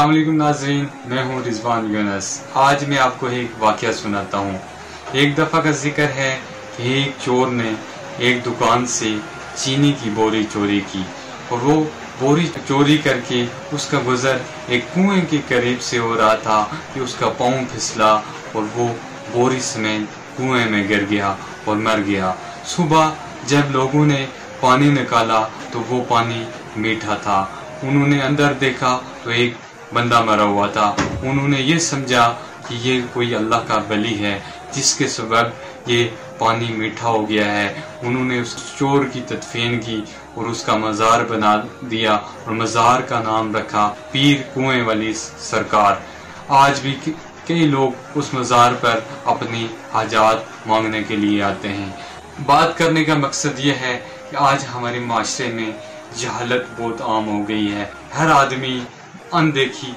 السلام علیکم ناظرین، میں ہوں رضوان یونس۔ آج میں آپ کو ایک واقعہ سناتا ہوں۔ ایک دفعہ کا ذکر ہے کہ ایک چور نے ایک دکان سے چینی کی بوری چوری کی، اور وہ بوری چوری کر کے اس کا گزر ایک کنویں کے قریب سے ہو رہا تھا کہ اس کا پاؤں پھسلا اور وہ بوری سمیت کنویں میں گر گیا اور مر گیا۔ صبح جب لوگوں نے پانی نکالا تو وہ پانی میٹھا تھا۔ انہوں نے اندر دیکھا تو ایک بندہ مرا ہوا تھا۔ انہوں نے یہ سمجھا کہ یہ کوئی اللہ کا ولی ہے جس کے سبب یہ پانی میٹھا ہو گیا ہے۔ انہوں نے اس چور کی تدفین کی اور اس کا مزار بنا دیا، اور مزار کا نام رکھا پیر کنویں والی سرکار۔ آج بھی کئی لوگ اس مزار پر اپنی حاجات مانگنے کے لیے آتے ہیں۔ بات کرنے کا مقصد یہ ہے کہ آج ہمارے معاشرے میں جہالت بہت عام ہو گئی ہے۔ ہر آدمی اندیکھی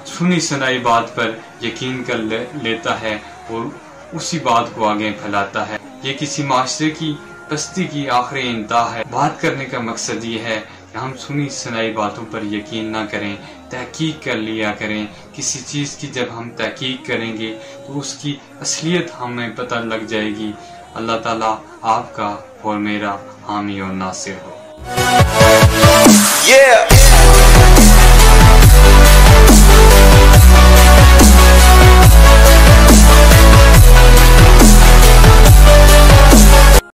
سنی سنائی بات پر یقین کر لیتا ہے اور اسی بات کو آگے پھیلاتا ہے۔ یہ کسی معاشرے کی پستی کی آخری انتہا ہے۔ بات کرنے کا مقصد یہ ہے کہ ہم سنی سنائی باتوں پر یقین نہ کریں، تحقیق کر لیا کریں۔ کسی چیز کی جب ہم تحقیق کریں گے تو اس کی اصلیت ہمیں پتہ لگ جائے گی۔ اللہ تعالیٰ آپ کا اور میرا حامی اور ناصر ہو۔